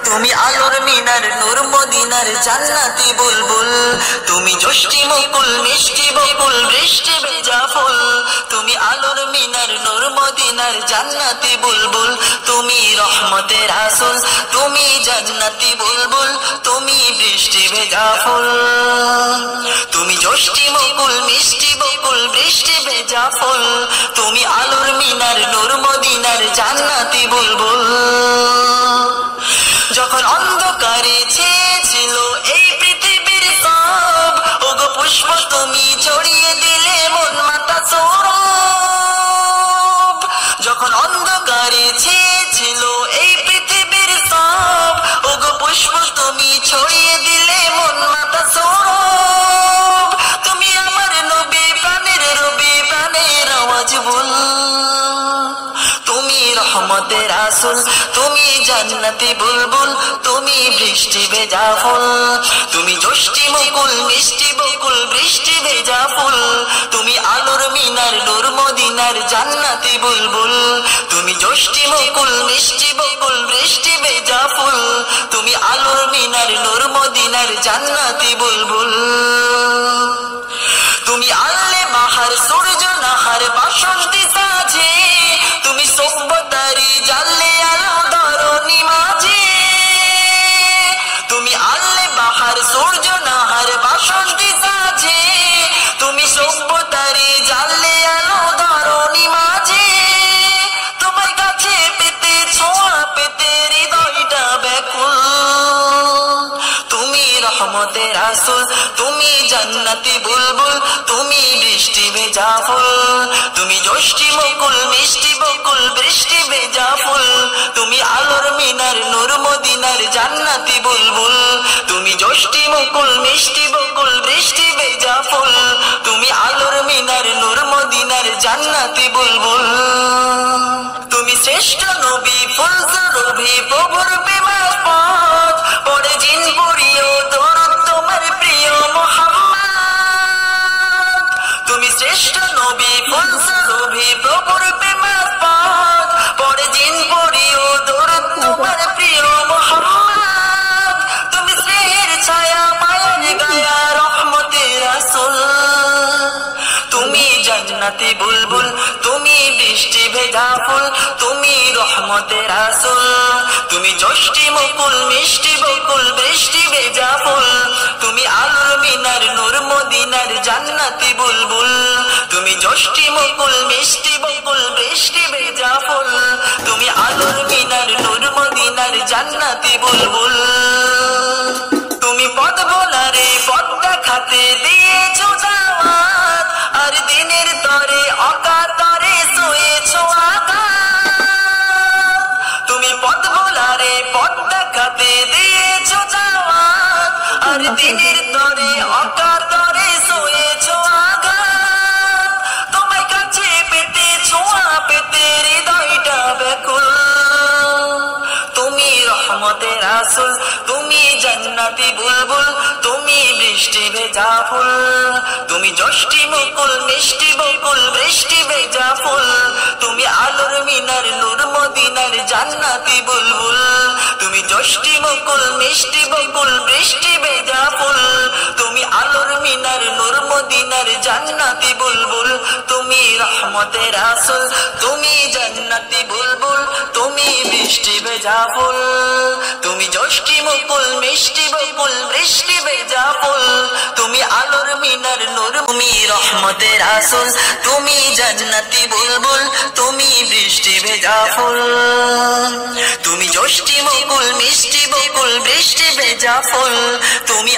তুমি আলোর মিনার নূর মদিনার জান্নাতি বুলবুল, তুমি যষ্টি মুকুল মিষ্টি বকুল বৃষ্টি ভেজা ফুল। তুমি আলোর মিনার নূর মদিনার জান্নাতি বুলবুল, তুমি রহমতের রাসূল, তুমি জান্নাতি বুলবুল, তুমি বৃষ্টি ভেজা ফুল। তুমি যষ্টি মুকুল মিষ্টি বকুল বৃষ্টি ভেজা ফুল, তুমি আলোর মিনার নূর মদিনার জান্নাতি বুলবুল। যখন অন্ধকারে ছেয়েছিল এই পৃথিবীর সব, ওগো পুষ্প তুমি ছড়িয়ে দিলে মন মাতা সৌরভ। যখন অন্ধকারে ছেয়েছিল এই পৃথিবীর সব, ওগো পুষ্প তুমি ছড়িয়ে দিলে মন মাতা সৌরভ। তুমি আমার নবী প্রাণের রবি প্রাণের আওয়াজ বল, তুমি রহমতের রাসূল, তুমি জান্নাতি বুলবুল, তুমি বৃষ্টি ভেজা ফুল। তুমি যষ্টি মুকুল মিষ্টি বকুল বৃষ্টি ভেজা ফুল, তুমি আলোর মিনার নূর মদিনার জান্নাতি বুলবুল। তুমি যষ্টি মুকুল মিষ্টি বকুল বৃষ্টি ভেজা ফুল, তুমি আলোর মিনার নূর মদিনার জান্নাতি বুলবুল। তুমি আল্লে বাহার সূর্য নাহার বাসন্তী সাজে, তুমি সভ্যতারি জানলে আলো ধরণী মাঝে। তুমি আল্লে বাহার সূর্য নাহার বাসন্তী সাজে, তুমি সভ্যতারি জানলে আলো ধরণী মাঝে। তোমার কাছে পেতে ছোঁয়া পেতে হৃদয়টা ব্যাকুল, তুমি রহমতের রাসূল, তুমি জান্নাতি বুলবুল, তুমি বৃষ্টি ভেজা ফুল। তুমি যষ্টি মুকুল মিষ্টি বকুল বৃষ্টি ভেজা ফুল, তুমি আলোর মিনার নূর মদিনার জান্নাতি বুলবুল। তুমি যষ্টি মুকুল মিষ্টি বকুল বৃষ্টি ভেজা ফুল, তুমি আলোর মিনার নূর মদিনার জান্নাতি বুলবুল। তুমি শ্রেষ্ঠ নবী ফুলসুরভি প্রভুর প্রেমের পথ, পড়ে জিন পড়িও দরুদ তোমার প্রিয় মুহাম্মদ। তুমি শ্রেষ্ঠ নবী ফুলসুরভি প্রভুর প্রেমের পথ, পড়ে জিন পড়িও দরুদ তোমার প্রিয় মুহাম্মদ। তুমি স্নেহের ছায়া মায়ার গায়া রহমতের রাসূল, তুমি জান্নাতি বুলবুল, তুমি বৃষ্টি ভেজা ফুল, তুমি রহমতের রাসূল। তুমি যষ্টি মুকুল মিষ্টি বকুল বৃষ্টি ভেজা ফুল, তুমি আলোর মিনার নূর মদিনার জান্নাতি বুলবুল। তুমি যষ্টি মুকুল মিষ্টি বকুল বৃষ্টি ভেজা ফুল, তুমি আলোর মিনার নূর মদিনার জান্নাতি বুলবুল। তুমি পথ ভোলারে পথ দেখাতে দিয়েছো দাওয়াত, আর দিনের তরে অকাতরে সয়েছো আঘাত। তুমি পথ ভোলারে পথ দেখাতে দিয়েছো দাওয়াত, আর দিনের তরে অকাতরে সয়েছো আঘাত। তোমার কাছে পেতে ছোঁয়া পেতে হৃদয়টা ব্যাকুল, তুমি রহমতের রাসূল, তুমি জান্নাতি বুলবুল, তুমি বৃষ্টি ভেজা ফুল। তুমি যষ্টি মুকুল মিষ্টি বকুল বৃষ্টি ভেজা ফুল, তুমি আলোর মিনার নূর মদিনার জান্নাতি বুলবুল। তুমি যষ্টি মুকুল মিষ্টি বকুল বৃষ্টি ভেজা ফুল, তুমি আলোর মিনার নূর মদিনার জান্নাতি বুলবুল। তুমি রহমতের রাসূল, তুমি জান্নাতি বুলবুল, তুমি বৃষ্টি ভেজা ফুল। তুমি যষ্টি মুকুল মিষ্টি বকুল বৃষ্টি ভেজা ফুল, তুমি আলোর মিনার নূর। তুমি রহমতের রাসূল, তুমি জান্নাতি বুলবুল, তুমি বৃষ্টি ভেজা ফুল। তুমি যষ্টি মুকুল মিষ্টি বকুল বৃষ্টি ভেজা ফুল, তুমি